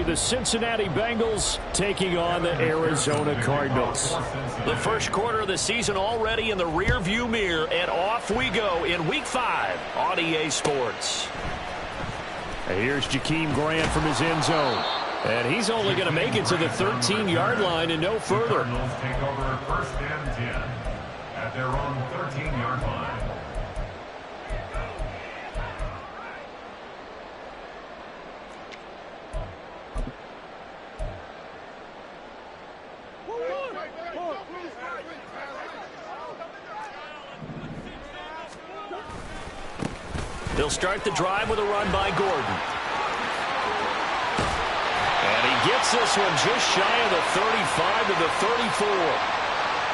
the Cincinnati Bengals taking on the Arizona Cardinals. The first quarter of the season already in the rearview mirror, and off we go in Week 5 on EA Sports. And here's Jakeem Grant from his end zone. And he's only going to make it to the 13-yard line and no further. Cardinals take over first and 10 at their own 13-yard line. They'll start the drive with a run by Gordon. And he gets this one just shy of the 35 to the 34.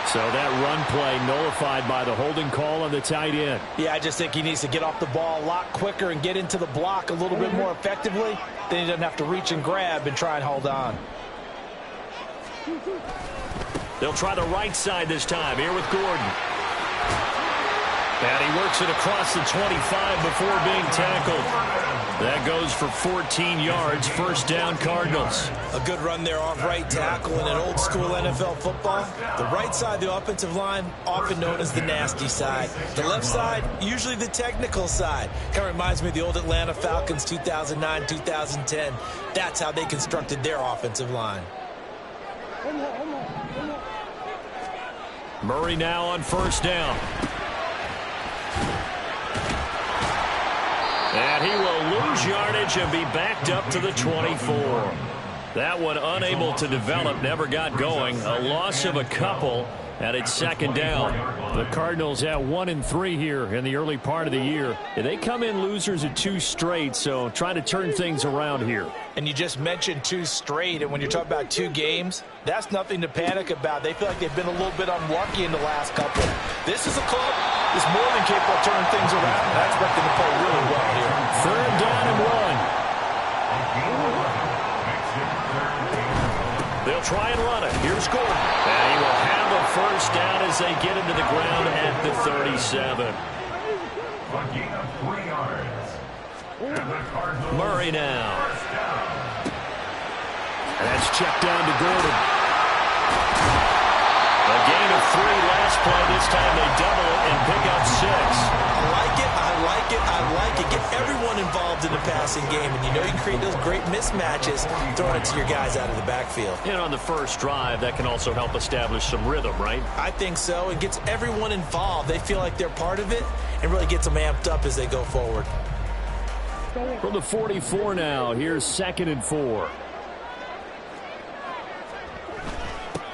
So that run play nullified by the holding call on the tight end. Yeah, I just think he needs to get off the ball a lot quicker and get into the block a little bit more effectively. Then he doesn't have to reach and grab and try and hold on. They'll try the right side this time here with Gordon. And he works it across the 25 before being tackled. That goes for 14 yards, first down Cardinals. A good run there off right tackle in an old school NFL football. The right side of the offensive line, often known as the nasty side. The left side, usually the technical side. Kind of reminds me of the old Atlanta Falcons 2009-2010. That's how they constructed their offensive line. Murray now on first down. And he will lose yardage and be backed up to the 24. That one unable to develop, never got going. A loss of a couple, and it's second down. The Cardinals at 1-3 here in the early part of the year. They come in losers at 2 straight, so trying to turn things around here. And you just mentioned 2 straight, and when you're talking about 2 games, that's nothing to panic about. They feel like they've been a little bit unlucky in the last couple. This is a club that's more than capable of turning things around, and I expect them to play really well here. Third down and 1. They'll try and run it. Here's Gordon. And he will have a first down as they get into the ground at the 37. Murray now. And that's checked down to Gordon. A gain of 3 last play. This time they double it and pick up 6. I like it, I like it, I like it. Get everyone involved in the passing game, and you know you can create those great mismatches throwing it to your guys out of the backfield. And on the first drive, that can also help establish some rhythm, right? I think so. It gets everyone involved. They feel like they're part of it and really gets them amped up as they go forward. From the 44 now, here's 2nd and 4.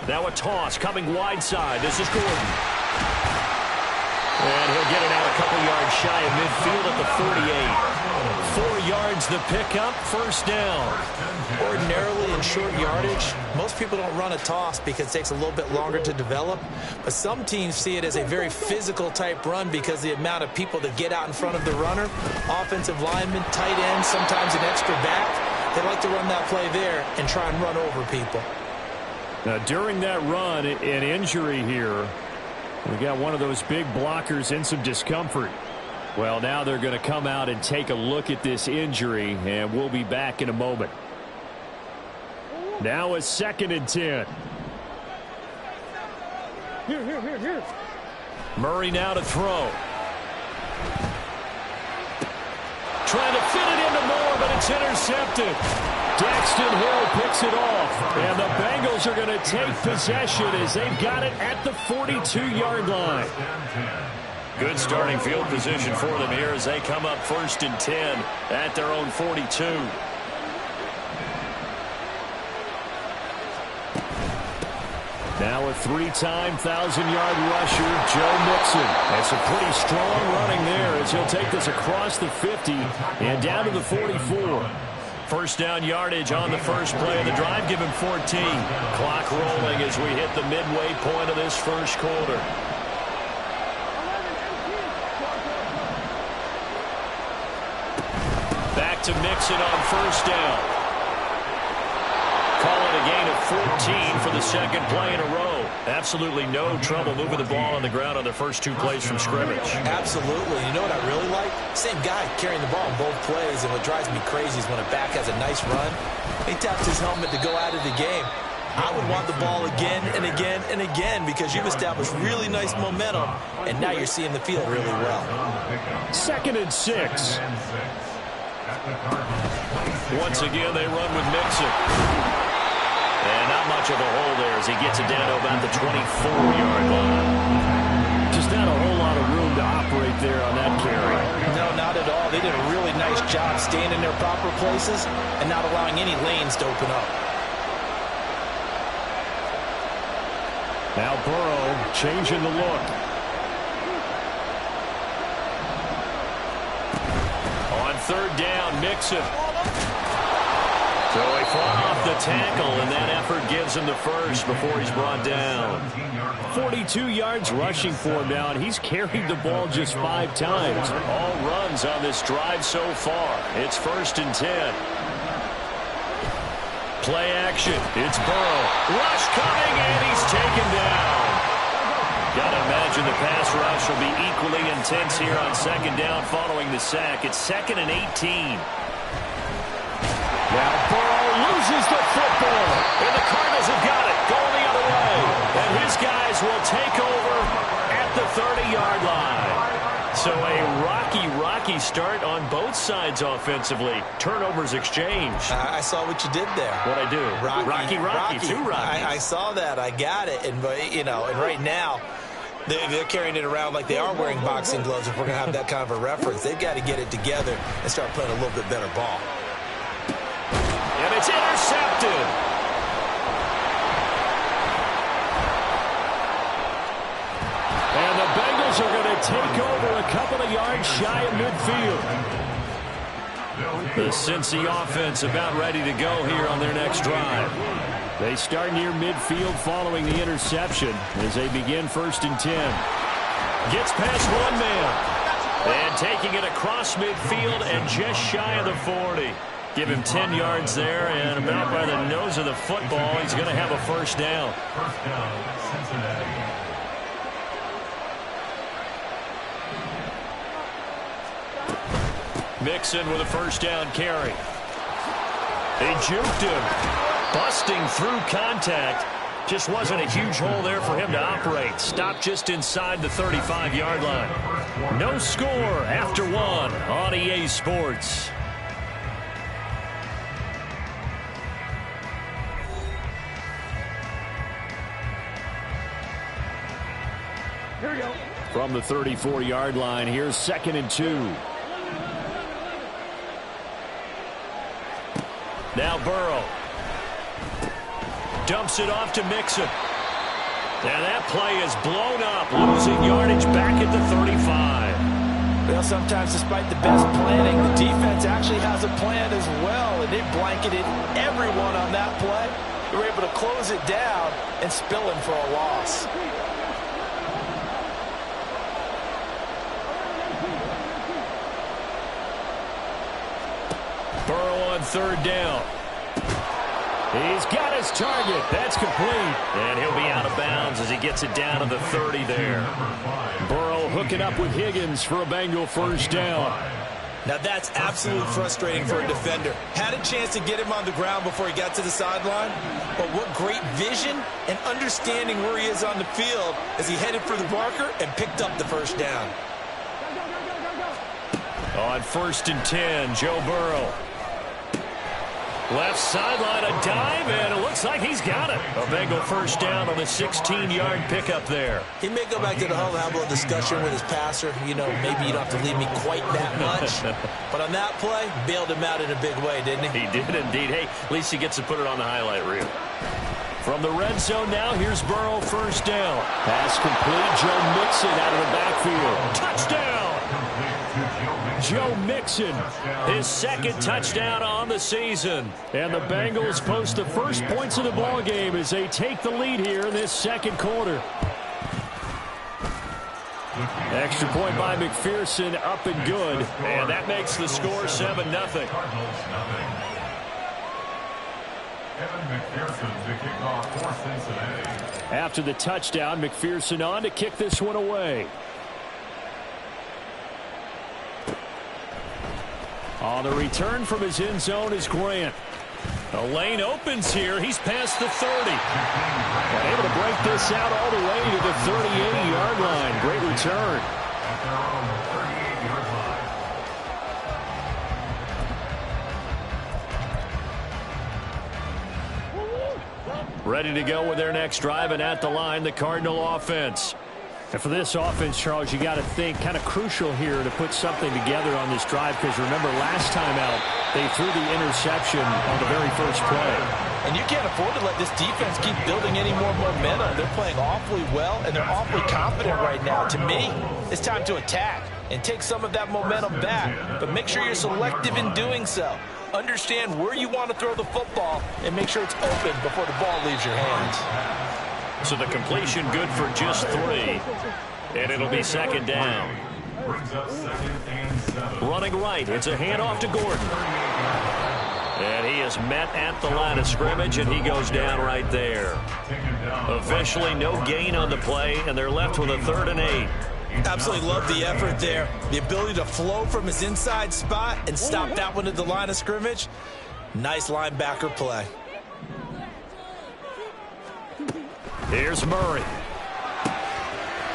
Now a toss coming wide side. This is Gordon. And he'll get it out a couple yards shy of midfield at the 48. 4 yards the pickup, first down. Ordinarily in short yardage, most people don't run a toss because it takes a little bit longer to develop. But some teams see it as a very physical type run because the amount of people that get out in front of the runner, offensive linemen, tight ends, sometimes an extra back. They like to run that play there and try and run over people. Now, during that run, an injury here. We got one of those big blockers in some discomfort. Well, now they're going to come out and take a look at this injury, and we'll be back in a moment. Now it's 2nd and 10. Here. Murray now to throw. Trying to fit it into Moore, but it's intercepted. Daxton Hill picks it off, and the Bengals are going to take possession as they've got it at the 42-yard line. Good starting field position for them here as they come up 1st and 10 at their own 42. Now a 3-time 1,000-yard rusher, Joe Mixon. That's a pretty strong running there as he'll take this across the 50 and down to the 44. First down yardage on the first play of the drive. Give him 14. Clock rolling as we hit the midway point of this first quarter. Back to Mixon on first down. Call it a gain of 14 for the second play in a row. Absolutely no trouble moving the ball on the ground on their first 2 plays from scrimmage. Absolutely. You know what I really like? Same guy carrying the ball in both plays, and what drives me crazy is when a back has a nice run, He tapped his helmet to go out of the game. I would want the ball again and again and again because you've established really nice momentum, and now you're seeing the field really well. 2nd and 6. Once again, they run with Mixon. And not much of a hole there as he gets it down to about the 24-yard line. Just not a whole lot of room to operate there on that carry. No, not at all. They did a really nice job staying in their proper places and not allowing any lanes to open up. Now Burrow changing the look. On 3rd down, Mixon. So he fought off the tackle, and that effort gives him the first before he's brought down. 42 yards rushing for him now, and he's carried the ball just 5 times. All runs on this drive so far. It's 1st and 10. Play action. It's Burrow. Rush coming, and he's taken down. Got to imagine the pass rush will be equally intense here on 2nd down following the sack. It's 2nd and 18. Now Burrow loses the football. And the Cardinals have got it. Going the other way. And his guys will take over at the 30-yard line. So a rocky start on both sides offensively. Turnovers exchanged. I saw what you did there. What'd I do? Rocky. Two Rockies. I saw that. I got it. And, and right now, they're carrying it around like they are wearing boxing gloves. If we're going to have that kind of a reference, they've got to get it together and start playing a little bit better ball. And it's intercepted. And the Bengals are going to take over a couple of yards shy of midfield. The Cincy offense about ready to go here on their next drive. They start near midfield following the interception as they begin 1st and 10. Gets past one man. And taking it across midfield and just shy of the 40. Give him 10 yards there, and about by the nose of the football, he's going to have a 1st down. 1st down, Cincinnati. Mixon with a 1st down carry. They juked him. Busting through contact. Just wasn't a huge hole there for him to operate. Stopped just inside the 35-yard line. No score after 1 on EA Sports. Here we go. From the 34-yard line, here's 2nd and 2. Now Burrow. Dumps it off to Mixon. And that play is blown up, losing yardage back at the 35. Well, sometimes despite the best planning, the defense actually has a plan as well, and they blanketed everyone on that play. They were able to close it down and spill him for a loss. Burrow on 3rd down. He's got his target. That's complete. And he'll be out of bounds as he gets it down to the 30 there. Burrow hooking up with Higgins for a Bengal 1st down. Now that's absolutely frustrating for a defender. Had a chance to get him on the ground before he got to the sideline, but what great vision and understanding where he is on the field as he headed for the marker and picked up the 1st down. On 1st and 10, Joe Burrow. Left sideline, a dive, and it looks like he's got it. A Bengal 1st down on the 16-yard pickup there. He may go back to the huddle and have a little discussion with his passer. Maybe you don't have to leave me quite that much. But on that play, bailed him out in a big way, didn't he? He did indeed. Hey, at least he gets to put it on the highlight reel. From the red zone now, here's Burrow 1st down. Pass complete. Joe Mixon out of the backfield. Touchdown! Joe Mixon, his 2nd touchdown on the season. And the Bengals post the first points of the ball game as they take the lead here in this 2nd quarter. Extra point by McPherson, up and good. And that makes the score 7-0. Kevin McPherson to kick off for Cincinnati. After the touchdown, McPherson on to kick this one away. On the return from his end zone is Grant. A lane opens here. He's past the 30. And able to break this out all the way to the 38-yard line. Great return. At their own 38-yard line. Ready to go with their next drive, and at the line, the Cardinal offense. And for this offense, Charles, you got to think kind of crucial here to put something together on this drive, because remember last time out they threw the interception on the very first play. And you can't afford to let this defense keep building any more momentum. They're playing awfully well, and they're awfully confident right now. To me, it's time to attack and take some of that momentum back, but make sure you're selective in doing so. Understand where you want to throw the football and make sure it's open before the ball leaves your hands. So the completion good for just 3. And it'll be second down. Brings up 2nd and 7. Running right. It's a handoff to Gordon. And he is met at the line of scrimmage, and he goes down right there. Officially no gain on the play, and they're left with a 3rd and 8. Absolutely love the effort there. The ability to flow from his inside spot and stop that one at the line of scrimmage. Nice linebacker play. Here's Murray.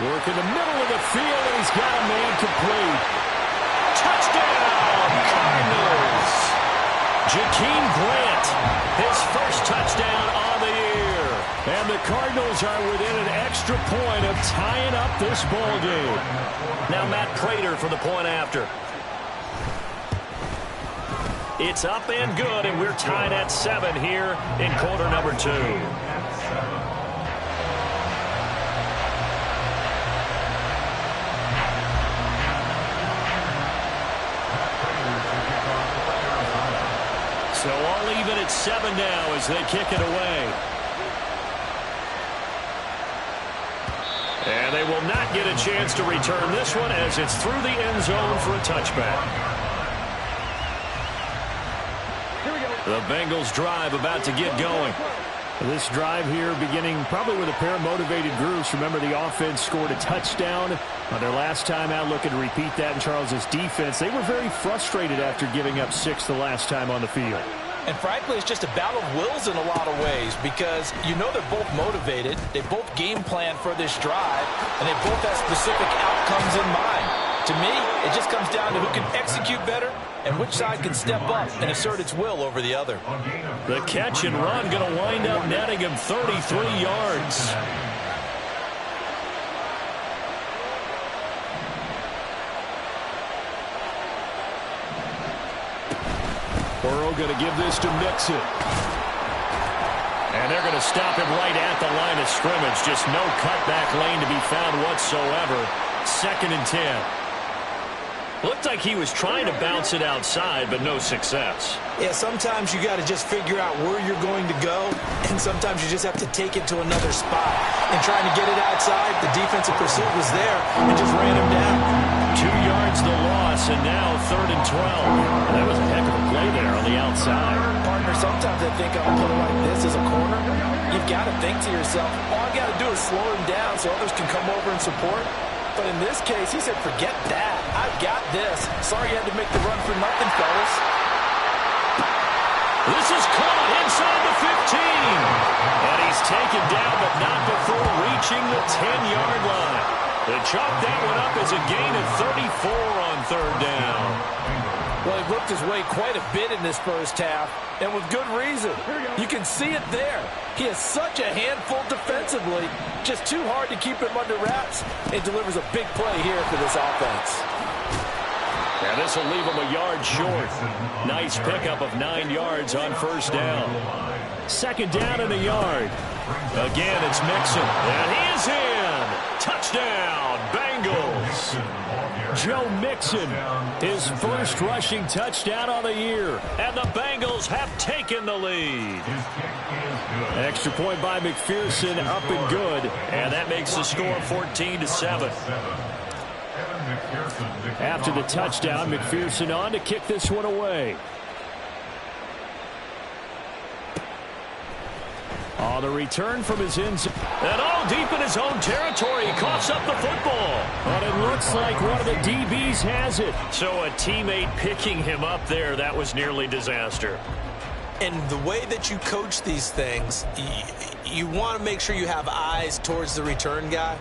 Work in the middle of the field, and he's got a man complete. Touchdown, Cardinals! Jakeem Grant, his first touchdown on the year. And the Cardinals are within an extra point of tying up this ball game. Now Matt Prater for the point after. It's up and good, and we're tied at 7 here in quarter number 2. So all even at 7 now as they kick it away. And they will not get a chance to return this one as it's through the end zone for a touchback. The Bengals drive about to get going. This drive here beginning probably with a pair of motivated groups. Remember, the offense scored a touchdown on their last time out, looking to repeat that in Charles's defense. They were very frustrated after giving up 6 the last time on the field. And frankly, it's just a battle of wills in a lot of ways, because you know they're both motivated, they both game plan for this drive, and they both have specific outcomes in mind. To me, it just comes down to who can execute better and which side can step up and assert its will over the other. The catch and run going to wind up netting him 33 yards. Burrow going to give this to Mixon. And they're going to stop him right at the line of scrimmage. Just no cutback lane to be found whatsoever. 2nd and 10. Looked like he was trying to bounce it outside, but no success. Yeah, sometimes you got to just figure out where you're going to go, and sometimes you just have to take it to another spot. And trying to get it outside, the defensive pursuit was there and just ran him down. 2 yards the loss, and now 3rd and 12. That was a heck of a play there on the outside. Partner, sometimes I think on a play like this as a corner, you've got to think to yourself, all I got to do is slow him down so others can come over and support. But in this case, he said, forget that. I've got this. Sorry you had to make the run for nothing, fellas. This is caught inside the 15. And he's taken down, but not before reaching the 10-yard line. They chalk that one up as a gain of 34 on 3rd down. Well, he worked his way quite a bit in this first half, and with good reason. You can see it there. He is such a handful defensively, just too hard to keep him under wraps. It delivers a big play here for this offense. And this will leave him a yard short. Nice pickup of 9 yards on 1st down. 2nd down and a yard. Again, it's Mixon. And he is in. Touchdown, Bengals. Joe Mixon, his first rushing touchdown on the year. And the Bengals have taken the lead. An extra point by McPherson, up and good. And that makes the score 14-7. After the touchdown, McPherson on to kick this one away. On the return from his end zone. And all deep in his own territory, he coughs up the football. But it looks like one of the DBs has it. So a teammate picking him up there, that was nearly disaster. And the way that you coach these things, you want to make sure you have eyes towards the return guy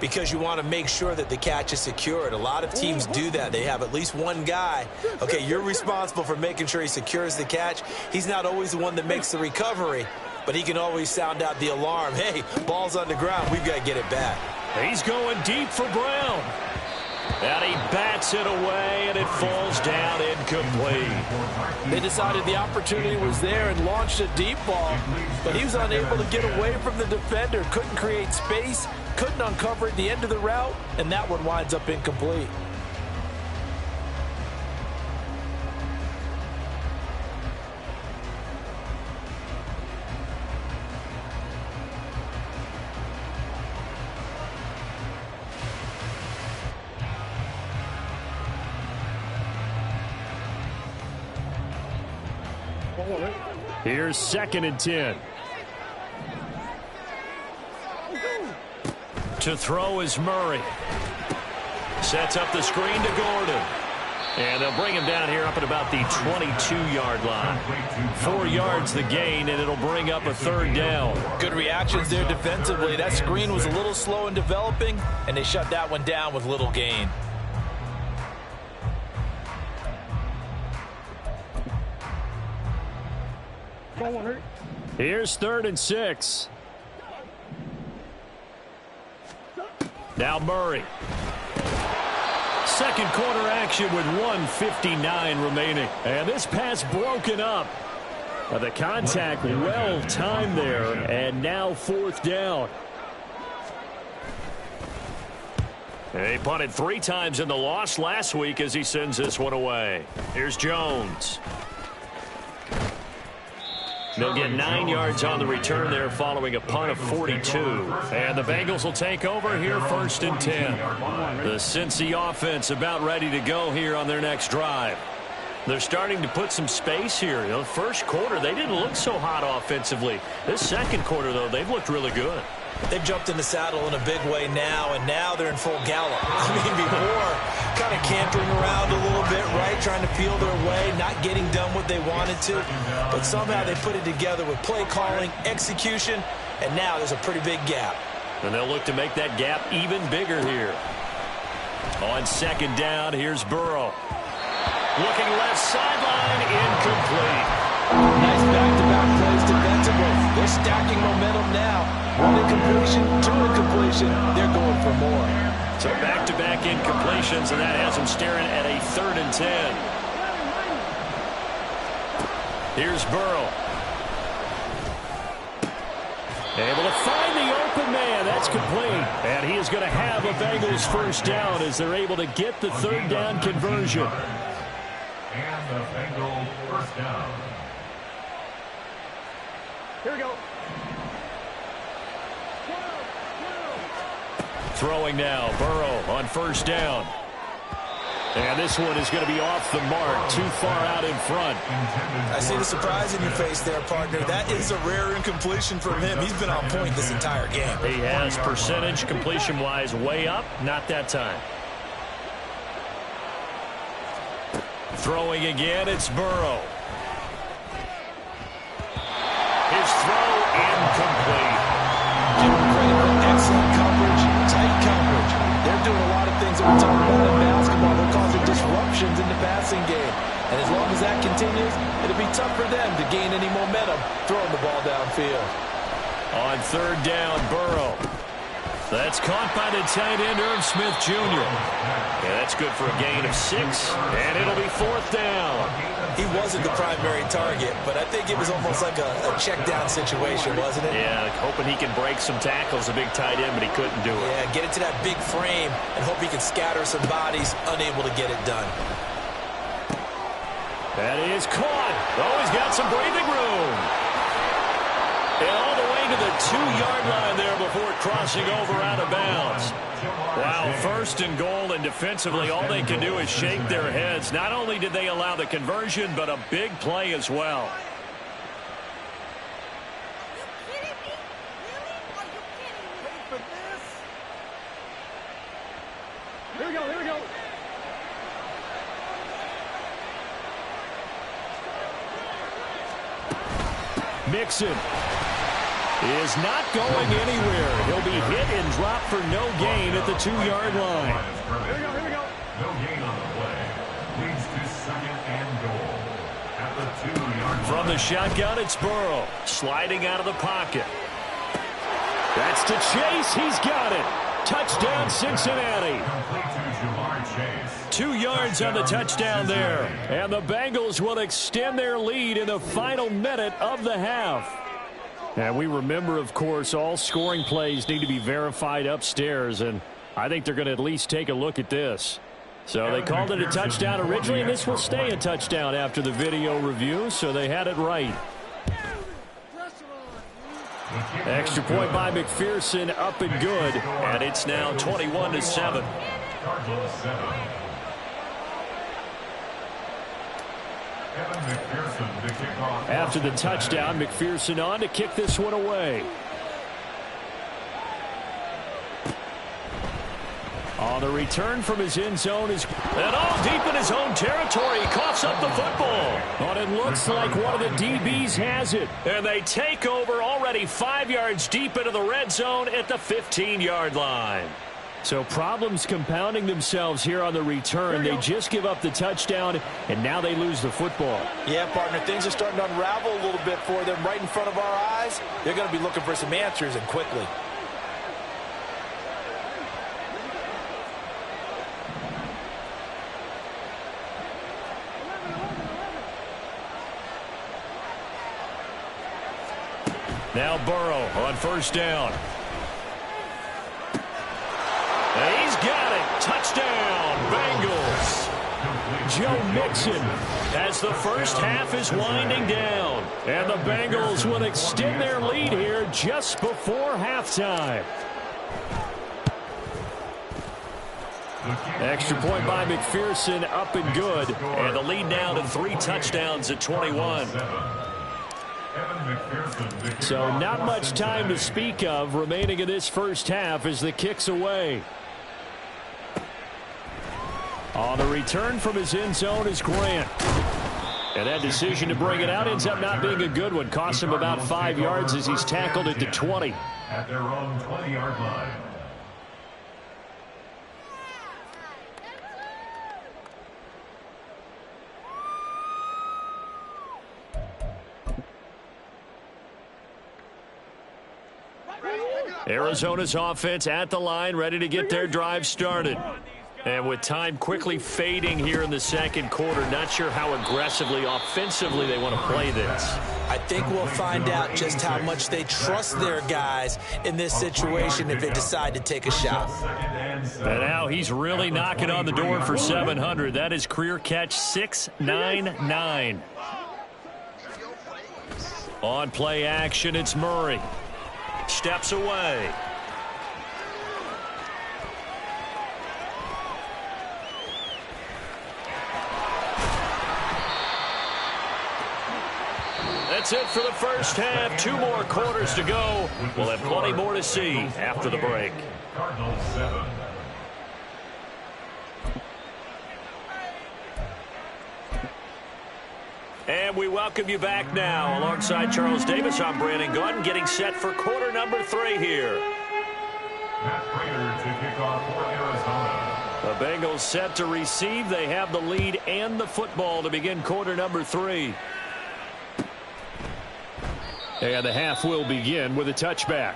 because you want to make sure that the catch is secured. A lot of teams do that. They have at least one guy. Okay, you're responsible for making sure he secures the catch. He's not always the one that makes the recovery, but he can always sound out the alarm. Hey, ball's on the ground. We've got to get it back. He's going deep for Brown. And he bats it away, and it falls down incomplete. They decided the opportunity was there and launched a deep ball, but he was unable to get away from the defender, couldn't create space, couldn't uncover at the end of the route, and that one winds up incomplete. Here's 2nd and 10. To throw is Murray. Sets up the screen to Gordon. And they'll bring him down here up at about the 22-yard line. 4 yards the gain, and it'll bring up a 3rd down. Good reactions there defensively. That screen was a little slow in developing, and they shut that one down with little gain. Here's 3rd and 6. Now Murray. Second quarter action with 1:59 remaining. And this pass broken up. The contact well timed there, and now 4th down. He punted 3 times in the loss last week as he sends this one away. Here's Jones. They'll get 9 yards on the return there following a punt of 42. And the Bengals will take over here 1st and 10. The Cincy offense about ready to go here on their next drive. They're starting to put some space here. You know, the first quarter, they didn't look so hot offensively. This second quarter, though, they've looked really good. They've jumped in the saddle in a big way now, and now they're in full gallop. I mean, before, kind of cantering around a little bit, right, trying to feel their way, not getting done what they wanted to. But somehow they put it together with play calling, execution, and now there's a pretty big gap. And they'll look to make that gap even bigger here. On 2nd down, here's Burrow. Looking left sideline, incomplete. Nice back-to-back plays defensively. They're stacking momentum now. 1 incompletion, 2 incompletion. They're going for more. So back-to-back incompletions, and that has them staring at a 3rd and 10. Here's Burrow. Able to find the open man. That's complete. And he is going to have a Bengals 1st down as they're able to get the 3rd down conversion. And the Bengals 1st down. Here we go. Throwing now, Burrow on 1st down. And this one is going to be off the mark, too far out in front. I see the surprise in your face there, partner. That is a rare incompletion from him. He's been on point this entire game. He has percentage completion-wise way up, not that time. Throwing again, it's Burrow. His throw incomplete. Give him credit for excellent coverage, tight coverage. They're doing a lot of things that we talk about in basketball. They're causing disruptions in the passing game. And as long as that continues, it'll be tough for them to gain any momentum throwing the ball downfield. On 3rd down, Burrow. That's caught by the tight end, Irv Smith Jr. Yeah, that's good for a gain of 6, and it'll be 4th down. He wasn't the primary target, but I think it was almost like a check-down situation, wasn't it? Yeah, hoping he can break some tackles, a big tight end, but he couldn't do it. Yeah, get into that big frame and hope he can scatter some bodies, unable to get it done. That is caught. Oh, he's got some breathing room. And all the way to the 2-yard line there before crossing over out of bounds. Wow, 1st and goal, and defensively all they can do is shake their heads. Not only did they allow the conversion, but a big play as well. Here we go, here we go. Mixon is not going anywhere. He'll be hit and dropped for no gain at the 2-yard line. Here we go. No gain on the play. Leads to 2nd and goal at the 2-yard line. From the shotgun, it's Burrow sliding out of the pocket. That's to Chase. He's got it. Touchdown, Cincinnati. Complete to Jamar Chase. 2 yards on the touchdown there. And the Bengals will extend their lead in the final minute of the half. And we remember, of course, all scoring plays need to be verified upstairs. And I think they're going to at least take a look at this. So they called it a touchdown originally, and this will stay a touchdown after the video review. So they had it right. Extra point by McPherson, up and good. And it's now 21-7. Cardinals 7. Evan McPherson to kick off. After the touchdown, McPherson on to kick this one away. On the return from his end zone is... And all deep in his own territory. He coughs up the football. But it looks like one of the DBs has it. And they take over already 5 yards deep into the red zone at the 15-yard line. So problems compounding themselves here on the return. They just give up the touchdown, and now they lose the football. Yeah, partner, things are starting to unravel a little bit for them right in front of our eyes. They're going to be looking for some answers, and quickly. Now Burrow on first down. And he's got it. Touchdown, Bengals. Joe Mixon, As the first half is winding down. and the Bengals will extend their lead here just before halftime. Extra point by McPherson, up and good. And the lead now to 3 touchdowns at 21. So not much time to speak of remaining in this first half as the kick's away. On the return from his end zone is Grant. And that decision to bring it out ends up not being a good one. Costs him about 5 yards as he's tackled at the 20. At their own 20-yard line. Arizona's offense at the line, ready to get their drive started. And with time quickly fading here in the second quarter, not sure how aggressively, offensively they want to play this. I think we'll find out just how much they trust their guys in this situation if they decide to take a shot. And now he's really knocking on the door for 700. That is career catch 699. On play action, it's Murray. Steps away. That's it for the first half. 2 more quarters to go. We'll have plenty more to see after the break. Cardinals 7. And we welcome you back now. Alongside Charles Davis, I'm Brandon Gaudin, getting set for quarter number 3 here. Matt Prater to kick off for Arizona. The Bengals set to receive. They have the lead and the football to begin quarter number 3. And the half will begin with a touchback.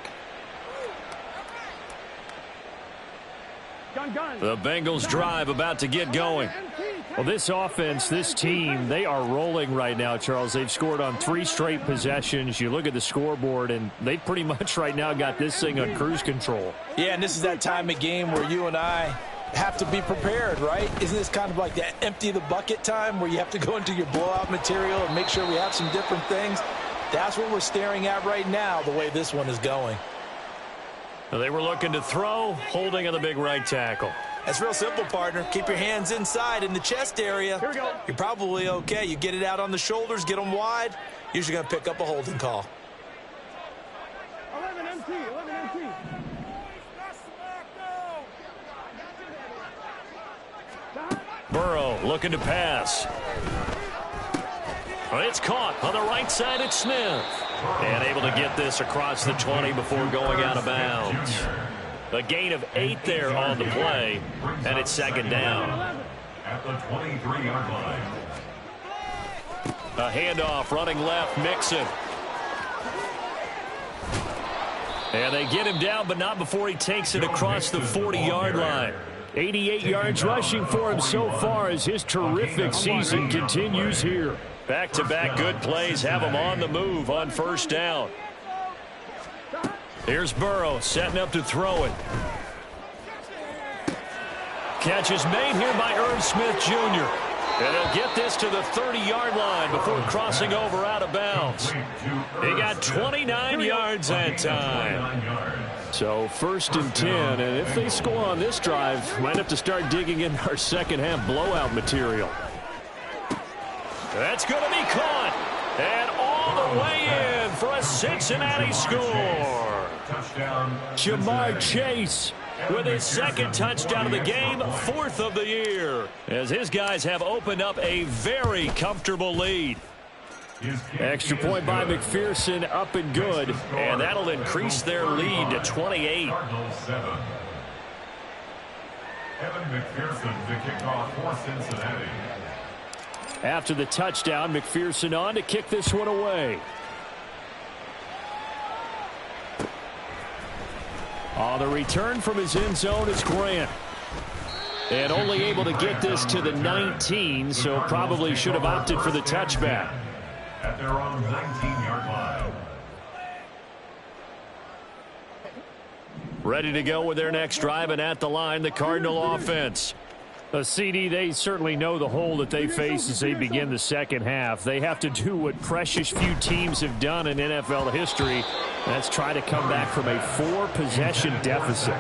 The Bengals drive about to get going. Well, this offense, this team, they are rolling right now, Charles. They've scored on 3 straight possessions. You look at the scoreboard, and they pretty much right now got this thing on cruise control. Yeah, and this is that time of game where you and I have to be prepared, right? Isn't this kind of like that empty the bucket time where you have to go into your blowout material and make sure we have some different things? That's what we're staring at right now, the way this one is going. They were looking to throw, holding on the big right tackle. That's real simple, partner. Keep your hands inside in the chest area. Here we go. You're probably okay. You get it out on the shoulders, get them wide. Usually going to pick up a holding call. 11 MT. Burrow looking to pass. Well, it's caught on the right side at Smith. And able to get this across the 20 before going out of bounds. A gain of 8 there on the play, and it's second down. At the 23-yard line. A handoff running left, Mixon. And they get him down, but not before he takes it across the 40-yard line. 88 yards rushing for him so far as his terrific season continues here. Back-to-back good plays have him on the move on first down. Here's Burrow setting up to throw it. Catch is made here by Irv Smith Jr. And he'll get this to the 30-yard line before crossing over out of bounds. He got 29 yards that time. So 1st and 10, and if they score on this drive, might have to start digging in our second-half blowout material. That's going to be caught. And all the way in for a Cincinnati score. Ja'Marr Chase with his second touchdown of the game, 4th of the year, as his guys have opened up a very comfortable lead. Extra point by McPherson, up and good. And that'll increase their lead to 28. Evan McPherson to kick off for Cincinnati. After the touchdown, McPherson on to kick this one away. On the return from his end zone is Grant. And only able to get this to the 19, so probably should have opted for the touchback. At their own 19-yard line. Ready to go with their next drive, and at the line, the Cardinal offense. CD, they certainly know the hole that they face as they begin the second half. They have to do what precious few teams have done in NFL history. That's try to come back from a 4-possession deficit.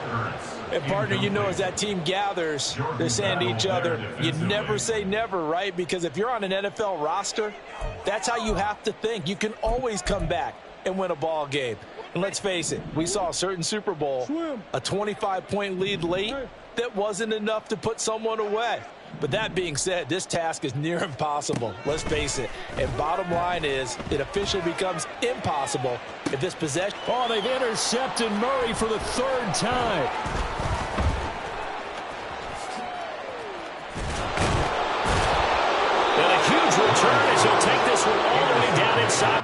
And, partner, you know, as that team gathers, they're saying to each other, you never say never, right? Because if you're on an NFL roster, that's how you have to think. You can always come back and win a ball game. And let's face it, we saw a certain Super Bowl, a 25-point lead late that wasn't enough to put someone away. But that being said, this task is near impossible. Let's face it. And bottom line is, it officially becomes impossible if this possession... Oh, they've intercepted Murray for the 3rd time. And a huge return as he'll take this one all the way down inside